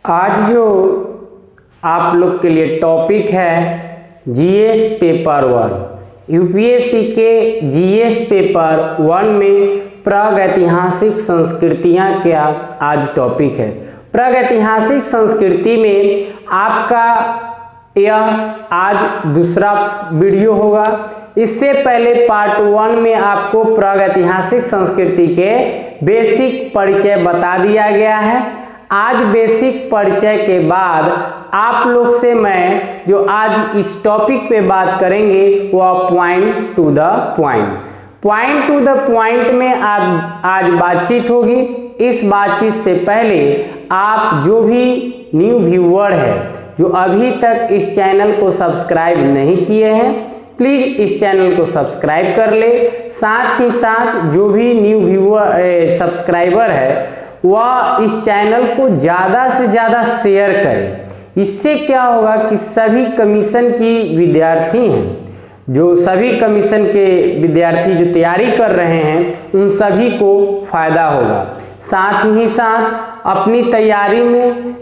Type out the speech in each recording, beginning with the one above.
आज जो आप लोग के लिए टॉपिक है जीएस पेपर 1। यूपीएससी के जीएस पेपर 1 में प्रागैतिहासिक संस्कृतियां क्या आज टॉपिक है। प्रागैतिहासिक संस्कृति में आपका यह आज दूसरा वीडियो होगा। इससे पहले पार्ट 1 में आपको प्रागैतिहासिक संस्कृति के बेसिक परिचय बता दिया गया है। आज बेसिक परिचय के बाद आप लोग से मैं जो आज इस टॉपिक पे बात करेंगे वह पॉइंट टू द पॉइंट में आज बातचीत होगी। इस बातचीत से पहले आप जो भी न्यू व्यूअर है जो अभी तक इस चैनल को सब्सक्राइब नहीं किए हैं, प्लीज इस चैनल को सब्सक्राइब कर ले। साथ ही साथ जो भी न्यू व्यूअर सब्सक्राइबर है वह इस चैनल को ज़्यादा से ज़्यादा शेयर करें। इससे क्या होगा कि सभी कमीशन की विद्यार्थी हैं, जो सभी कमीशन के विद्यार्थी जो तैयारी कर रहे हैं उन सभी को फायदा होगा। साथ ही साथ अपनी तैयारी में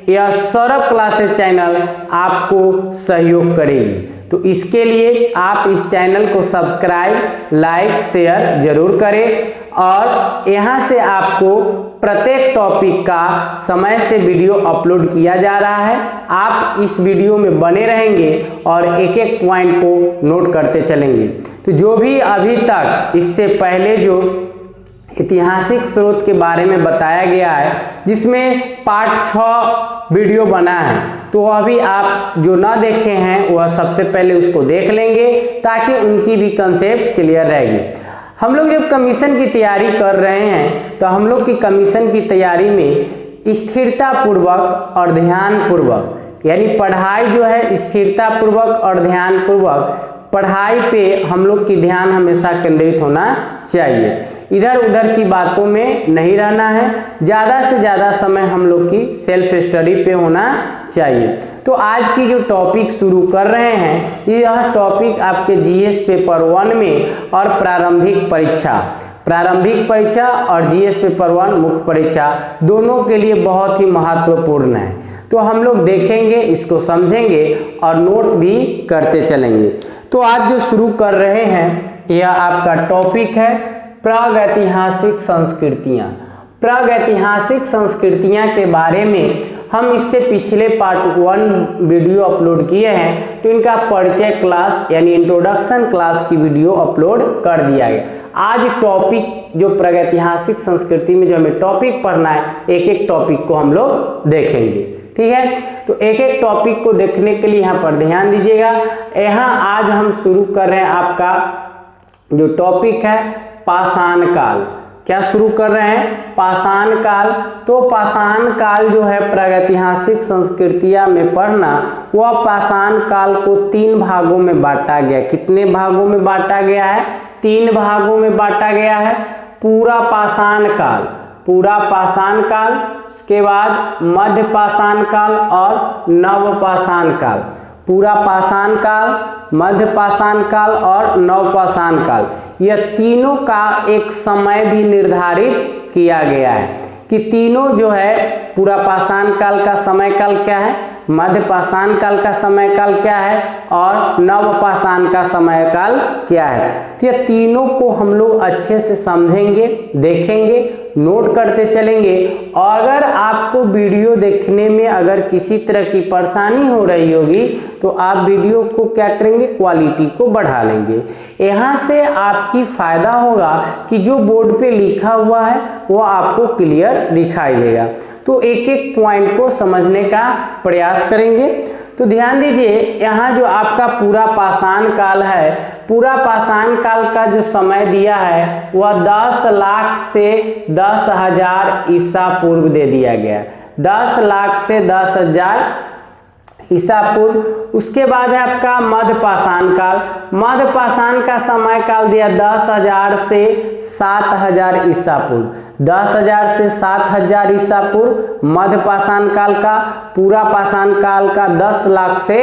यह सौरभ क्लासेस चैनल आपको सहयोग करेगी। तो इसके लिए आप इस चैनल को सब्सक्राइब, लाइक, शेयर जरूर करें और यहाँ से आपको प्रत्येक टॉपिक का समय से वीडियो अपलोड किया जा रहा है। आप इस वीडियो में बने रहेंगे और एक एक पॉइंट को नोट करते चलेंगे। तो जो भी अभी तक इससे पहले जो ऐतिहासिक स्रोत के बारे में बताया गया है, जिसमें पार्ट 6 वीडियो बना है, तो अभी आप जो ना देखे हैं वह सबसे पहले उसको देख लेंगे ताकि उनकी भी कंसेप्ट क्लियर रहेगी। हम लोग जब कमीशन की तैयारी कर रहे हैं तो हम लोग की कमीशन की तैयारी में स्थिरता पूर्वक और ध्यान पूर्वक, यानी पढ़ाई जो है स्थिरता पूर्वक और ध्यान पूर्वक, पढ़ाई पे हम लोग की ध्यान हमेशा केंद्रित होना चाहिए। इधर उधर की बातों में नहीं रहना है। ज़्यादा से ज़्यादा समय हम लोग की सेल्फ स्टडी पे होना चाहिए। तो आज की जो टॉपिक शुरू कर रहे हैं, यह टॉपिक आपके जीएस पेपर 1 में और प्रारंभिक परीक्षा और जीएस पेपर 1 मुख्य परीक्षा दोनों के लिए बहुत ही महत्वपूर्ण है। तो हम लोग देखेंगे, इसको समझेंगे और नोट भी करते चलेंगे। तो आज जो शुरू कर रहे हैं यह आपका टॉपिक है प्रागैतिहासिक संस्कृतियाँ। प्रागैतिहासिक संस्कृतियाँ के बारे में हम इससे पिछले पार्ट 1 वीडियो अपलोड किए हैं, तो इनका परिचय क्लास यानी इंट्रोडक्शन क्लास की वीडियो अपलोड कर दिया गया। आज टॉपिक जो प्रागैतिहासिक संस्कृति में जो हमें टॉपिक पढ़ना है, एक एक टॉपिक को हम लोग देखेंगे। ठीक है, तो एक एक टॉपिक को देखने के लिए यहाँ पर ध्यान दीजिएगा। यहाँ आज हम शुरू कर रहे हैं आपका जो टॉपिक है पाषाण काल। क्या शुरू कर रहे हैं? पाषाण काल। तो पाषाण काल जो है प्रागैतिहासिक संस्कृतियां में पढ़ना, वह पाषाण काल को 3 भागों में बांटा गया। कितने भागों में बांटा गया है? 3 भागों में बांटा गया है। पूरा पाषाण काल, उसके बाद मध्य पाषाण काल और नव पाषाण काल। पूरा पाषाण काल, मध्य पाषाण काल और नव पाषाण काल, यह तीनों का एक समय भी निर्धारित किया गया है कि तीनों जो है, पूरा पाषाण काल का समय काल क्या है, मध्य पाषाण काल का समय काल क्या है और नव पाषाण का समय काल क्या है। तो ये तीनों को हम लोग अच्छे से समझेंगे, देखेंगे, नोट करते चलेंगे। और अगर आपको वीडियो देखने में अगर किसी तरह की परेशानी हो रही होगी तो आप वीडियो को क्या करेंगे, क्वालिटी को बढ़ा लेंगे। यहाँ से आपकी फायदा होगा कि जो बोर्ड पे लिखा हुआ है वो आपको क्लियर दिखाई देगा। तो एक एक पॉइंट को समझने का प्रयास करेंगे। तो ध्यान दीजिए, यहाँ जो आपका पूरा पाषाण काल है, पूरा पाषाण काल का जो समय दिया है वह 10 लाख से 10,000 ईसा पूर्व दे दिया गया। 10 लाख से 10,000 ईसा पूर्व। उसके बाद है आपका मध्य पाषाण काल। मध्य पाषाण का समय काल दिया 10,000 से 7,000 ईसा पूर्व। 10,000 से 7,000 ईसा पूर्व मध्य पाषाण काल का। पूरा पाषाण काल का 10 लाख से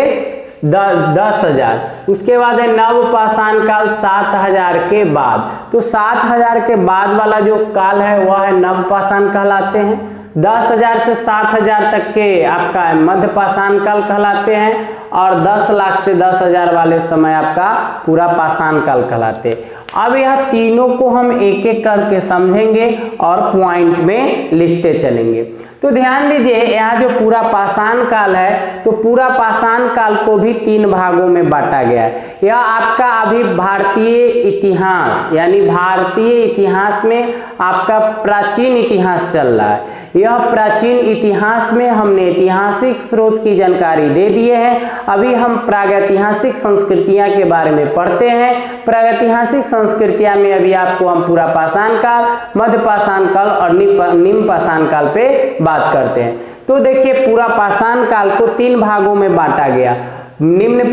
10,000। उसके बाद है नव पाषाण काल 7,000 के बाद। तो 7,000 के बाद वाला जो काल है वह है नव पाषाण कहलाते हैं। 10,000 से 7,000 तक के आपका मध्य पाषाण काल कहलाते हैं, और 10 लाख से 10,000 वाले समय आपका पूरा पाषाण काल कहलाते हैं। अब यह तीनों को हम एक एक करके समझेंगे और पॉइंट में लिखते चलेंगे। तो ध्यान दीजिए, यहाँ जो पूरा पाषाण काल है, तो पूरा पाषाण काल को भी 3 भागों में बांटा गया है। यह आपका अभी भारतीय इतिहास यानी भारतीय इतिहास में आपका प्राचीन इतिहास चल रहा है। यह प्राचीन इतिहास में हमने ऐतिहासिक स्रोत की जानकारी दे दिए हैं। अभी हम प्रागैतिहासिक संस्कृतियां के बारे में पढ़ते हैं। प्रागैतिहासिक संस्कृतियां में अभी आपको हम पूरा पाषाण काल, मध्य पाषाण काल और निम्न पाषाण काल पे बात करते हैं। तो देखिए, पूरा पाषाण काल को 3 भागों में बांटा गया। निम्न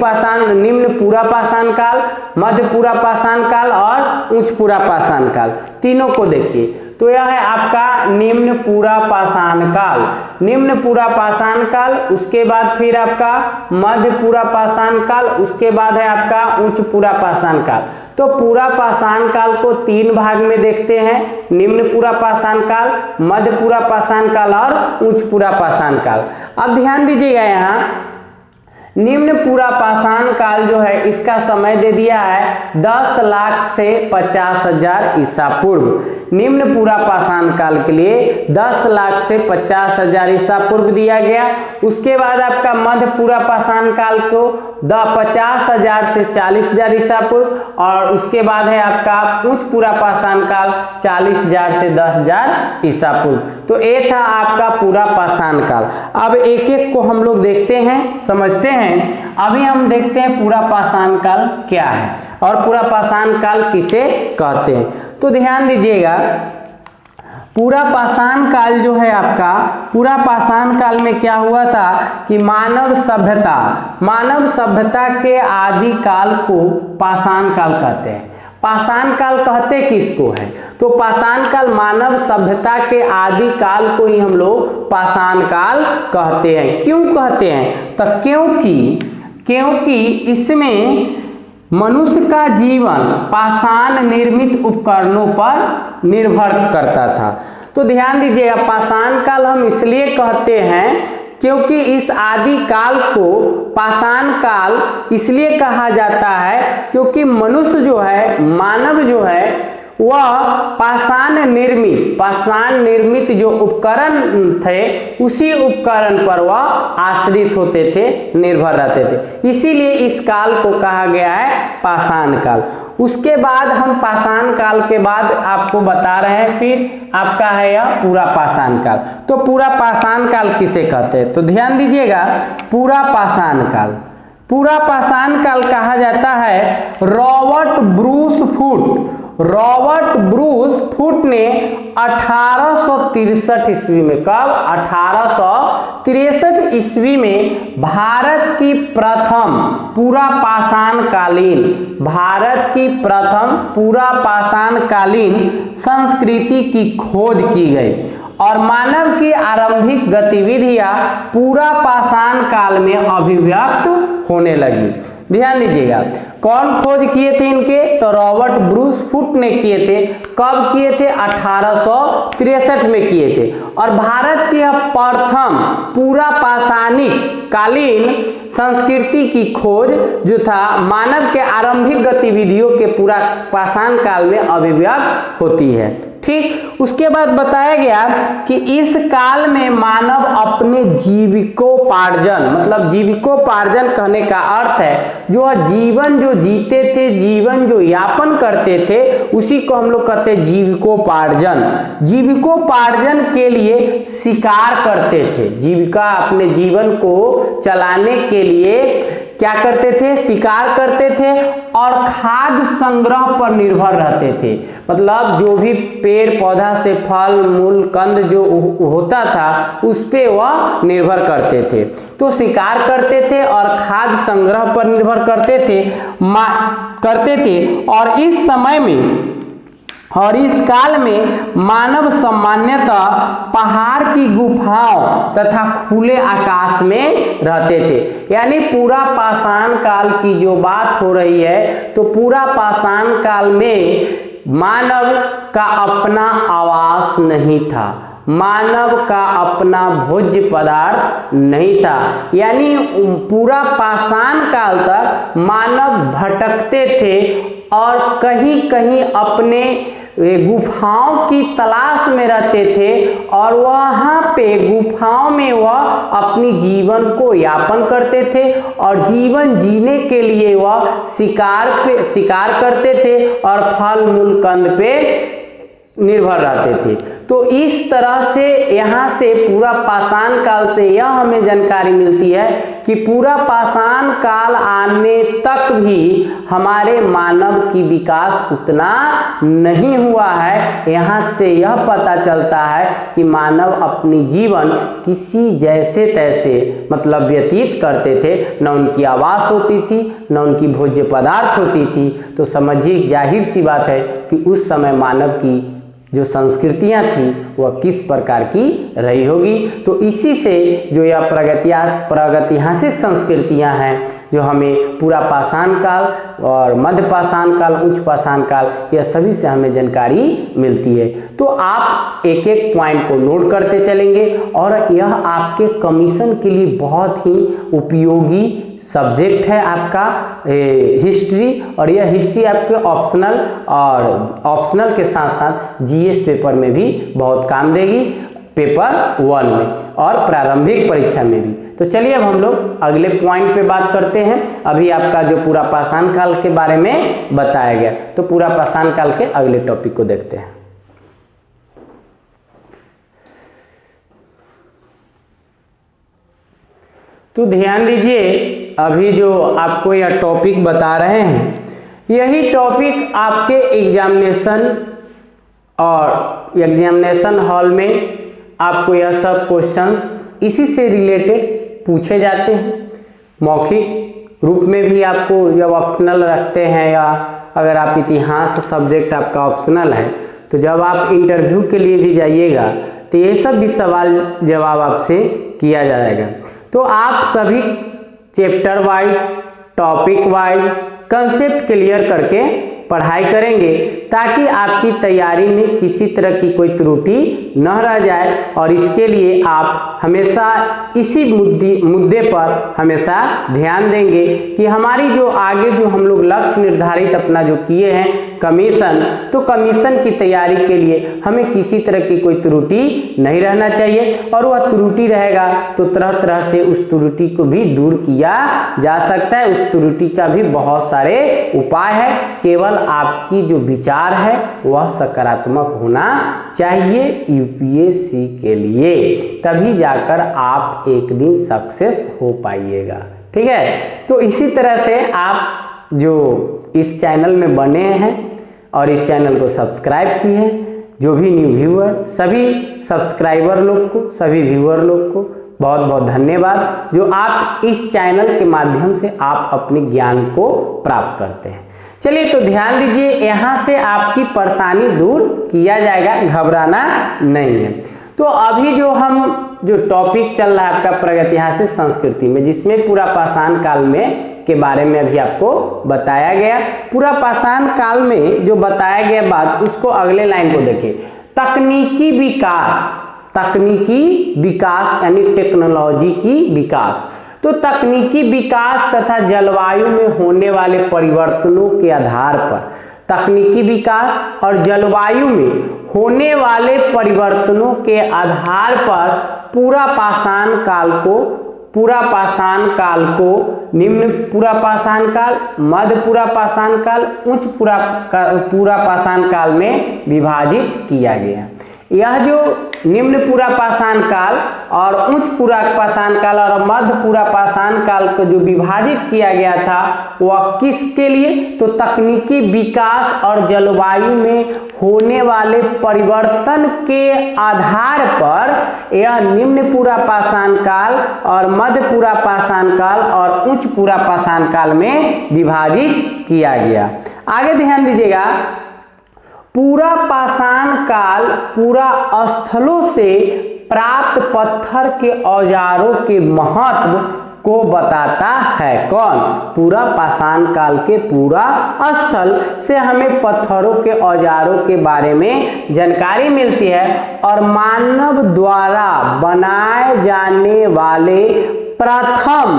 पूरा पाषाण काल, मध्य पूरा पाषाण काल और उच्च पूरा पाषाण काल, तीनों को देखिए। तो यह है आपका निम्न पूरा पाषाण काल, निम्न पूरा पाषाण काल, उसके बाद फिर आपका मध्य पूरा पाषाण काल, उसके बाद है आपका उच्च पूरा पाषाण काल। तो पूरा पाषाण काल को 3 भाग में देखते हैं, निम्न पूरा पाषाण काल, मध्य पूरा पाषाण काल और उच्च पूरा पाषाण काल। अब ध्यान दीजिएगा, यहाँ निम्न पूरा पाषाण काल जो है इसका समय दे दिया है 10 लाख से 50,000 ईसा पूर्व। निम्न पूरा पाषाण काल के लिए 10 लाख से 50,000 ईसा पूर्व दिया गया। उसके बाद आपका मध्य पूरा पाषाण काल को 50,000 से 40,000 ईसा पूर्व, और उसके बाद है आपका उच्च पूरा पाषाण काल 40,000 से 10,000 ईसा पूर्व। तो ये था आपका पूरा पाषाण काल। अब एक एक को हम लोग देखते हैं, समझते हैं। अभी हम देखते हैं पूरा पाषाण काल क्या है और पूरा पाषाण काल किसे कहते हैं। तो ध्यान दीजिएगा, पूरा पाषाण काल जो है आपका, पूरा पाषाण काल में क्या हुआ था कि मानव सभ्यता के आदि काल को पाषाण काल कहते हैं। पाषाण काल कहते किसको है? तो पाषाण काल मानव सभ्यता के आदि काल को ही हम लोग पाषाण काल कहते हैं। क्यों कहते हैं? तो क्योंकि इसमें मनुष्य का जीवन पाषाण निर्मित उपकरणों पर निर्भर करता था। तो ध्यान दीजिएगा, पाषाण काल हम इसलिए कहते हैं क्योंकि इस आदि काल को पाषाण काल इसलिए कहा जाता है क्योंकि मनुष्य जो है, मानव जो है, वह पाषाण निर्मित जो उपकरण थे उसी उपकरण पर वह आश्रित होते थे, निर्भर रहते थे। इसीलिए इस काल को कहा गया है पाषाण काल। उसके बाद हम पाषाण काल के बाद आपको बता रहे हैं, फिर आपका है यह पूरा पाषाण काल। तो पूरा पाषाण काल किसे कहते हैं? तो ध्यान दीजिएगा, पूरा पाषाण काल कहा जाता है रॉबर्ट ब्रूस फूट ने 1863 ईस्वी में, कब? 1863 ईस्वी में भारत की प्रथम पूरा पाषाण कालीन संस्कृति की खोज की गई और मानव की आरंभिक गतिविधियां पूरा पाषाण काल में अभिव्यक्त होने लगी। ध्यान दीजिएगा, कौन खोज किए थे इनके? तो रॉबर्ट ब्रूस फूट ने किए थे। कब किए थे? 1863 में किए थे। और भारत की प्रथम पूरा पाषाणिक कालीन संस्कृति की खोज जो था मानव के आरंभिक गतिविधियों के पूरा पाषाण काल में अभिव्यक्त होती है। ठीक, उसके बाद बताया गया कि इस काल में मानव अपने जीविकोपार्जन, मतलब जीविकोपार्जन कहने का अर्थ है जो जीवन जो जीते थे, जीवन जो यापन करते थे, उसी को हम लोग कहते हैं जीविकोपार्जन। जीविकोपार्जन के लिए शिकार करते थे, जीविका अपने जीवन को चलाने के लिए क्या करते थे? शिकार करते थे और खाद्य संग्रह पर निर्भर रहते थे। मतलब जो भी पेड़ पौधा से फल मूल कंद जो होता था उस पे वह निर्भर करते थे। तो शिकार करते थे और खाद्य संग्रह पर निर्भर करते थे और इस समय में और इस काल में मानव सामान्यतः पहाड़ की गुफाओं तथा खुले आकाश में रहते थे। यानी पूरा पाषाण काल की जो बात हो रही है, तो पूरा पाषाण काल में मानव का अपना आवास नहीं था। मानव का अपना भोज्य पदार्थ नहीं था। यानी पूरा पाषाण काल तक मानव भटकते थे और कहीं कहीं अपने गुफाओं की तलाश में रहते थे और वहां पे गुफाओं में वह अपनी जीवन को यापन करते थे और जीवन जीने के लिए वह शिकार करते थे और फल मूल कंद पे निर्भर रहते थे। तो इस तरह से यहाँ से पूरा पाषाण काल से यह हमें जानकारी मिलती है कि पूरा पाषाण काल आने तक भी हमारे मानव की विकास उतना नहीं हुआ है। यहाँ से यह पता चलता है कि मानव अपनी जीवन किसी जैसे तैसे मतलब व्यतीत करते थे, न उनकी आवास होती थी न उनकी भोज्य पदार्थ होती थी। तो समझिए जाहिर सी बात है कि उस समय मानव की जो संस्कृतियां थी वह किस प्रकार की रही होगी। तो इसी से जो यह प्रागैतिहासिक संस्कृतियां हैं जो हमें पूरा पाषाण काल और मध्य पाषाण काल, उच्च पाषाण काल, यह सभी से हमें जानकारी मिलती है। तो आप एक एक पॉइंट को नोट करते चलेंगे और यह आपके कमीशन के लिए बहुत ही उपयोगी सब्जेक्ट है आपका हिस्ट्री। और यह हिस्ट्री आपके ऑप्शनल के साथ साथ जीएस पेपर में भी बहुत काम देगी, पेपर 1 में और प्रारंभिक परीक्षा में भी। तो चलिए अब हम लोग अगले पॉइंट पे बात करते हैं। अभी आपका जो पूरा पाषाण काल के बारे में बताया गया, तो पूरा पाषाण काल के अगले टॉपिक को देखते हैं। तो ध्यान दीजिए, अभी जो आपको यह टॉपिक बता रहे हैं यही टॉपिक आपके एग्जामिनेशन हॉल में आपको यह सब क्वेश्चंस इसी से रिलेटेड पूछे जाते हैं। मौखिक रूप में भी आपको जब ऑप्शनल रखते हैं या अगर आप इतिहास सब्जेक्ट आपका ऑप्शनल है तो जब आप इंटरव्यू के लिए भी जाइएगा तो ये सब भी सवाल जवाब आपसे किया जाएगा। तो आप सभी chapter wise, topic wise concept clear करके पढ़ाई करेंगे ताकि आपकी तैयारी में किसी तरह की कोई त्रुटि न रह जाए। और इसके लिए आप हमेशा इसी मुद्दे पर हमेशा ध्यान देंगे कि हमारी जो आगे जो हम लोग लक्ष्य निर्धारित अपना जो किए हैं कमीशन, तो कमीशन की तैयारी के लिए हमें किसी तरह की कोई त्रुटि नहीं रहना चाहिए। और वह त्रुटि रहेगा तो तरह तरह से उस त्रुटि को भी दूर किया जा सकता है। उस त्रुटि का भी बहुत सारे उपाय है, केवल आपकी जो विचार है वह सकारात्मक होना चाहिए यूपीएससी के लिए, तभी जाकर आप एक दिन सक्सेस हो पाइएगा। ठीक है, तो इसी तरह से आप जो इस चैनल में बने हैं और इस चैनल को सब्सक्राइब किए हैं, जो भी न्यू व्यूअर, सभी सब्सक्राइबर लोग को, सभी व्यूअर लोग को बहुत बहुत धन्यवाद जो आप इस चैनल के माध्यम से आप अपने ज्ञान को प्राप्त करते हैं। चलिए तो ध्यान दीजिए, यहाँ से आपकी परेशानी दूर किया जाएगा, घबराना नहीं है। तो अभी जो टॉपिक चल रहा है आपका प्रागैतिहासिक संस्कृति में, जिसमें पूरा पाषाण काल में के बारे में अभी आपको बताया गया। पूरा पाषाण काल में जो बताया गया बात, उसको अगले लाइन को देखिए। तकनीकी विकास यानी टेक्नोलॉजी की विकास। तो तकनीकी विकास तथा जलवायु में होने वाले परिवर्तनों के आधार पर, तकनीकी विकास और जलवायु में होने वाले परिवर्तनों के आधार पर पूरा पाषाण काल को निम्न पूरा पाषाण काल, मध्य पूरा पाषाण काल, उच्च पूरा पाषाण काल में विभाजित किया गया। यह जो निम्न पूरा पाषाण काल और उच्च पूरा पाषाण काल और मध्य पूरा पाषाण काल को जो विभाजित किया गया था वह किसके लिए? तो तकनीकी विकास और जलवायु में होने वाले परिवर्तन के आधार पर यह निम्न पूरा पाषाण काल और मध्य पूरा पाषाण काल और उच्च पूरा पाषाण काल में विभाजित किया गया। आगे ध्यान दीजिएगा, पूरा पाषाण काल पूरा स्थलों से प्राप्त पत्थर के औजारों के महत्व को बताता है। कौन? पूरा पाषाण काल के पूरा स्थल से हमें पत्थरों के औजारों के बारे में जानकारी मिलती है और मानव द्वारा बनाए जाने वाले प्रथम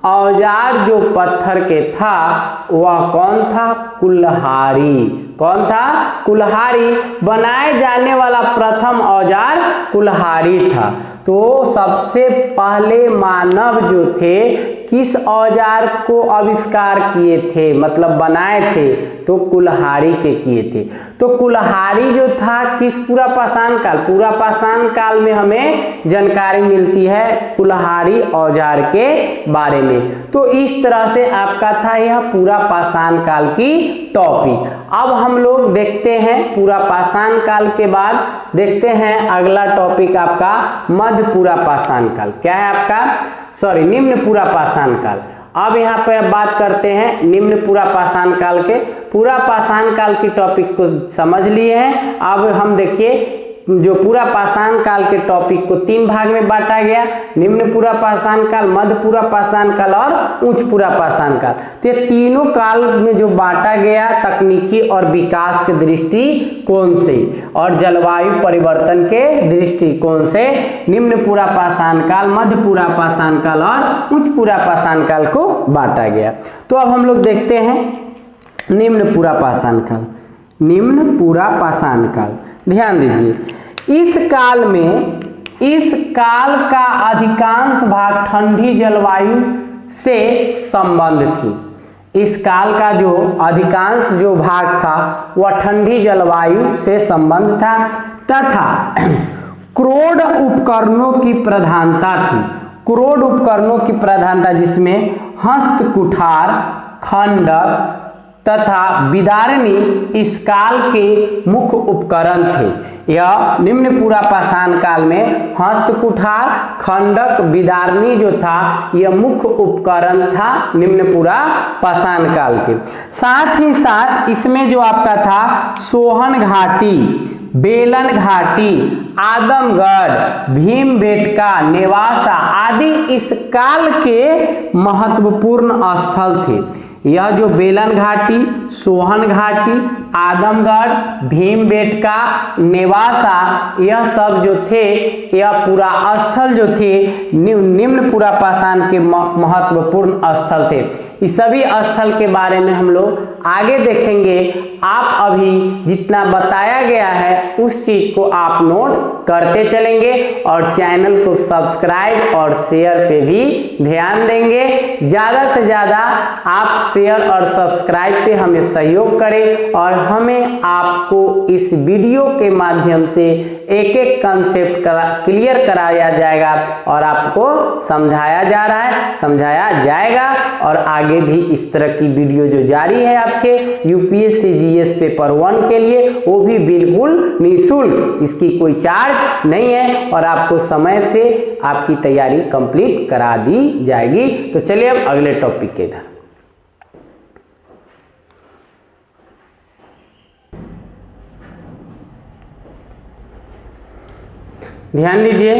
औजार जो पत्थर के था वह कौन था? कुल्हाड़ी। कौन था? कुल्हाड़ी। बनाए जाने वाला प्रथम औजार कुल्हाड़ी था। तो सबसे पहले मानव जो थे किस औजार को आविष्कार किए थे, मतलब बनाए थे? तो कुल्हाड़ी के किए थे। तो कुल्हाड़ी जो था किस पूरा पाषाण काल? पूरा पाषाण काल में हमें जानकारी मिलती है कुल्हाड़ी औजार के बारे में। तो इस तरह से आपका था यह पूरा पाषाण काल की टॉपिक। अब हम लोग देखते हैं पूरा पाषाण काल के बाद देखते हैं अगला टॉपिक आपका मध्य पूरा पाषाण काल। क्या है आपका? निम्न पूरा पाषाण काल। अब यहाँ पे बात करते हैं निम्न पूरा पाषाण काल के। पूरा पाषाण काल की टॉपिक को समझ लिए हैं। अब हम देखिए जो पूरा पाषाण काल के टॉपिक को 3 भाग में बांटा गया, निम्न पूरा पाषाण काल, मध्य पूरा पाषाण काल और उच्च पूरा पाषाण काल। तो ये तीनों काल में जो बांटा गया तकनीकी और विकास के दृष्टिकोण से और जलवायु परिवर्तन के दृष्टिकोण से निम्न पूरा पाषाण काल, मध्य पूरा पाषाण काल और उच्च पूरा पाषाण काल को बांटा गया। तो अब हम लोग देखते हैं निम्न पूरा पाषाण काल। निम्न पूरा पाषाण काल, ध्यान दीजिए, इस काल का अधिकांश भाग ठंडी जलवायु से संबंध थी। इस काल का जो अधिकांश जो भाग था वह ठंडी जलवायु से संबंध था तथा क्रोड उपकरणों की प्रधानता थी। क्रोड उपकरणों की प्रधानता जिसमें हस्त कुठार, खंडक तथा विदारणी इस काल के मुख्य उपकरण थे। यह निम्न पूरा पाषाण काल में हस्त कुठार, खंडक, विदारणी जो था यह मुख्य उपकरण था निम्न पूरा पाषाण काल के। साथ ही साथ इसमें जो आपका था सोहन घाटी, बेलन घाटी, आदमगढ़, भीमबेटका, नेवासा आदि इस काल के महत्वपूर्ण स्थल थे। यह जो बेलन घाटी, सोहन घाटी, आदमगढ़, भीमबेटका, नेवासा यह सब जो थे यह पूरा स्थल जो थे निम्न पूरा पाषाण के महत्वपूर्ण स्थल थे। इस सभी स्थल के बारे में हम लोग आगे देखेंगे। आप अभी जितना बताया गया है उस चीज को आप नोट करते चलेंगे और चैनल को सब्सक्राइब और शेयर पे भी ध्यान देंगे। ज्यादा से ज्यादा आप शेयर और सब्सक्राइब पे हमें सहयोग करें और हमें आपको इस वीडियो के माध्यम से एक एक कंसेप्ट क्लियर कराया जाएगा और आपको समझाया जा रहा है, समझाया जाएगा। और आगे भी इस तरह की वीडियो जो जारी है आपके यूपीएससी जीएस पेपर 1 के लिए वो भी बिल्कुल निःशुल्क, इसकी कोई चार्ज नहीं है और आपको समय से आपकी तैयारी कंप्लीट करा दी जाएगी। तो चलिए अब अगले टॉपिक के इधर। ध्यान दीजिए,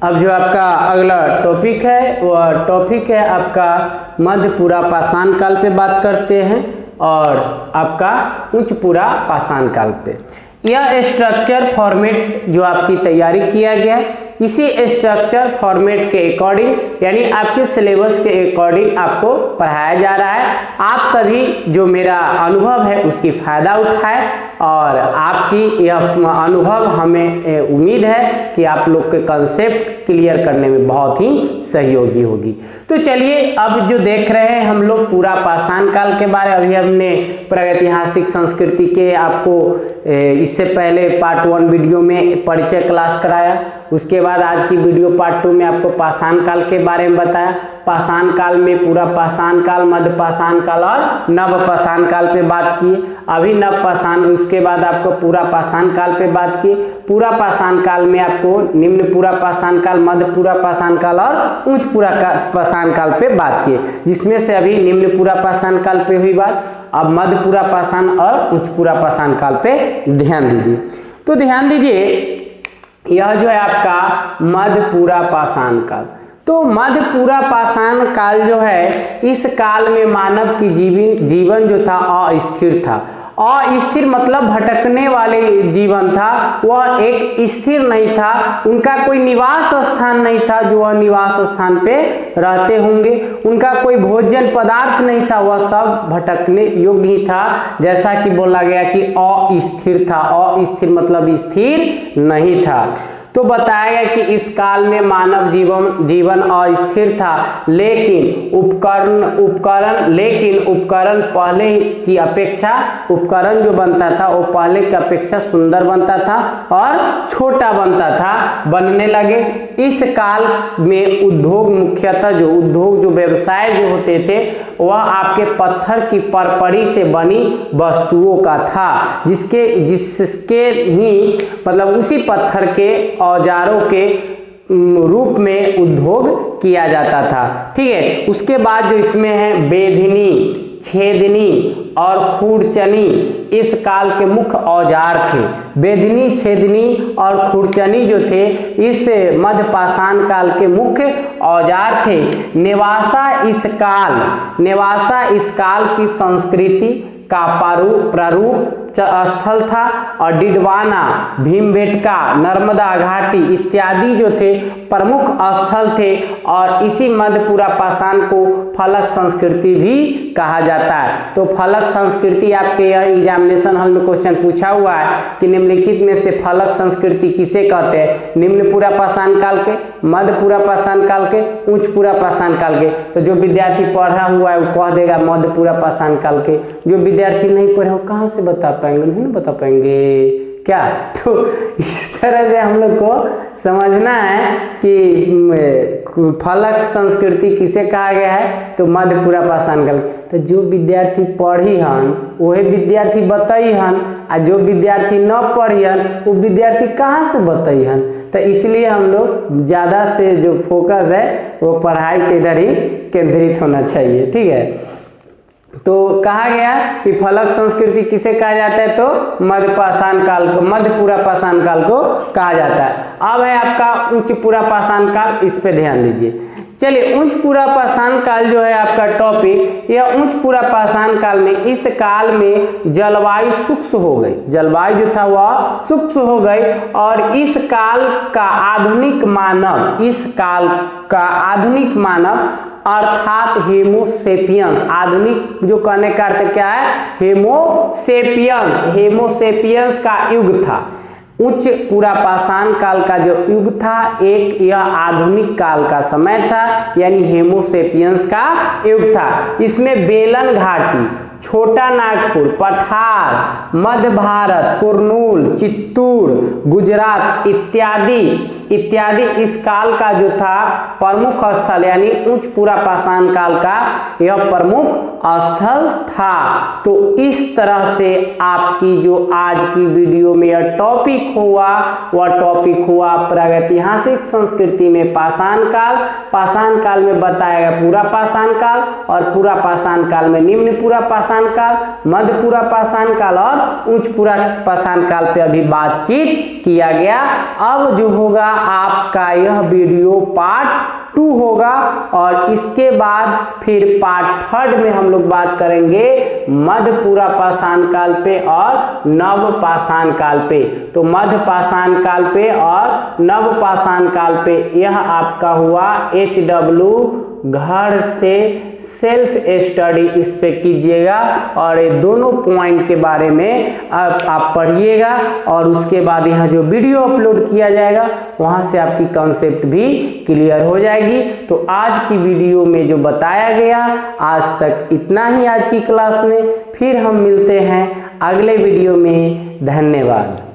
अब जो आपका अगला टॉपिक है वह टॉपिक है आपका मध्य पूरा पाषाण काल पे बात करते हैं और आपका उच्च पूरा पाषाण काल पे। यह स्ट्रक्चर फॉर्मेट जो आपकी तैयारी किया गया इसी स्ट्रक्चर फॉर्मेट के अकॉर्डिंग यानी आपके सिलेबस के अकॉर्डिंग आपको पढ़ाया जा रहा है। आप सभी जो मेरा अनुभव है उसकी फायदा उठाएं और आपकी यह अनुभव हमें उम्मीद है कि आप लोग के कंसेप्ट क्लियर करने में बहुत ही सहयोगी होगी। तो चलिए अब जो देख रहे हैं हम लोग पूरा पाषाण काल के बारे। अभी हमने प्रागैतिहासिक संस्कृति के आपको इससे पहले पार्ट 1 वीडियो में परिचय क्लास कराया, उसके बाद आज की वीडियो पार्ट 2 में आपको पाषाण काल के बारे में बताया। पाषाण काल में पूरा पाषाण काल, मध्य पाषाण काल और नव पाषाण काल पे बात की। अभी नव पाषाण, उसके बाद आपको पूरा पाषाण काल पे बात की। पूरा पाषाण काल में आपको निम्न पूरा पाषाण काल, मध्य पूरा पाषाण काल और उच्च पूरा पाषाण काल पे बात की, जिसमें से अभी निम्न पूरा पाषाण काल पे हुई बात। अब मध्य पूरा पाषाण और उच्च पूरा पाषाण काल पे ध्यान दीजिए। तो ध्यान दीजिए, यह जो है आपका मध्य पूरा पाषाण काल। तो मध्य पूरा पाषाण काल जो है, इस काल में मानव की जीवन जो था अस्थिर था। अस्थिर मतलब भटकने वाले जीवन था, वह एक स्थिर नहीं था, उनका कोई निवास स्थान नहीं था जो वह निवास स्थान पे रहते होंगे, उनका कोई भोजन पदार्थ नहीं था, वह सब भटकने योग्य ही था। जैसा कि बोला गया कि अस्थिर था, अस्थिर मतलब स्थिर नहीं था। तो बताया गया कि इस काल में मानव जीवन अस्थिर था, लेकिन उपकरण पहले की अपेक्षा, उपकरण जो बनता था वो पहले की अपेक्षा सुंदर बनता था और छोटा बनता था, बनने लगे। इस काल में उद्योग मुख्यतः जो व्यवसाय जो होते थे वह आपके पत्थर की परपड़ी से बनी वस्तुओं का था, जिसके ही मतलब उसी पत्थर के औजारों के रूप में उद्योग किया जाता था। ठीक है, उसके बाद जो इसमें है बेधनी, छेदनी और खुरचनी इस काल के मुख्य औजार थे। बेधनी, छेदनी और खुरचनी जो थे इस मध्य पाषाण काल के मुख्य औजार थे। नेवासा इस काल की संस्कृति का प्रारूप स्थल था और डिडवाना, भीमबेटका, नर्मदा घाटी इत्यादि जो थे प्रमुख स्थल थे। और इसी मध्यपुरा पाषाण को फलक संस्कृति भी कहा जाता है। तो फलक संस्कृति आपके यह एग्जामिनेशन हॉल में क्वेश्चन पूछा हुआ है कि निम्नलिखित में से फलक संस्कृति किसे कहते हैं? निम्नपुरा पाषाण काल के, मध्यपुरा पाषाण काल के, उच्चपुरा पाषाण काल के। तो जो विद्यार्थी पढ़ा हुआ है वो कह देगा मध्यपुरा पाषाण काल के। जो विद्यार्थी नहीं पढ़े वो कहाँ से बता पाएंगे? नहीं बता पाएंगे क्या? तो इस तरह से हम लोग को समझना है कि फलक संस्कृति किसे कहा गया है, तो मध्यपुरा पाषाण काल। तो जो विद्यार्थी पढ़ी हन वही विद्यार्थी बताई हन, और जो विद्यार्थी न पढ़ी हन वो विद्यार्थी कहाँ से बताई हन। तो इसलिए हम लोग ज़्यादा से जो फोकस है वो पढ़ाई के इधर ही केंद्रित होना चाहिए। ठीक है, तो कहा गया कि फलक संस्कृति किसे कहा जाता है, तो मध्यपुरा पाषाण काल को कहा जाता है। अब है आपका उच्चपुरा पाषाण काल, इस पे ध्यान दीजिए। चलिए, उच्चपुरा पाषाण काल जो है आपका टॉपिक, यह उच्चपुरा पाषाण काल में, इस काल में जलवायु शुष्क हो गई, जलवायु जो था वह शुष्क हो गई। और इस काल का आधुनिक मानव अर्थात हेमोसेपियंस, आधुनिक जो कहने का अर्थ क्या है, हेमोसेपियंस का युग था। उच्च पूरा पाषाण काल का जो युग था, एक यह आधुनिक काल का समय था, यानी हेमोसेपियंस का युग था। इसमें बेलन घाटी, छोटा नागपुर, पठार, मध्य भारत, कुर्नूल, चित्तूर, गुजरात इत्यादि इस काल का जो था प्रमुख स्थल, यानी उच्चपुरा पाषाण काल का यह प्रमुख स्थल था। तो इस तरह से आपकी जो आज की वीडियो में यह टॉपिक हुआ, वह टॉपिक हुआ प्रागैतिहासिक संस्कृति में पाषाण काल में बताया गया पूरा पाषाण काल, और पूरा पाषाण काल में निम्नपुरा पाषाण काल, मध्यपुरा पाषाण काल और उच्चपुरा पाषाण काल पे अभी बातचीत किया गया। अब जो होगा आपका यह वीडियो पार्ट 2 होगा, और इसके बाद फिर पार्ट 3 में हम लोग बात करेंगे मध्यपुरा पाषाण काल पे और नव पाषाण काल पे। तो मध्य पाषाण काल पे और नव पाषाण काल पे यह आपका हुआ HW घर से सेल्फ स्टडी, इस पे कीजिएगा और ये दोनों पॉइंट के बारे में आप पढ़िएगा, और उसके बाद यहाँ जो वीडियो अपलोड किया जाएगा वहाँ से आपकी कॉन्सेप्ट भी क्लियर हो जाएगी। तो आज की वीडियो में जो बताया गया, आज तक इतना ही आज की क्लास में। फिर हम मिलते हैं अगले वीडियो में। धन्यवाद।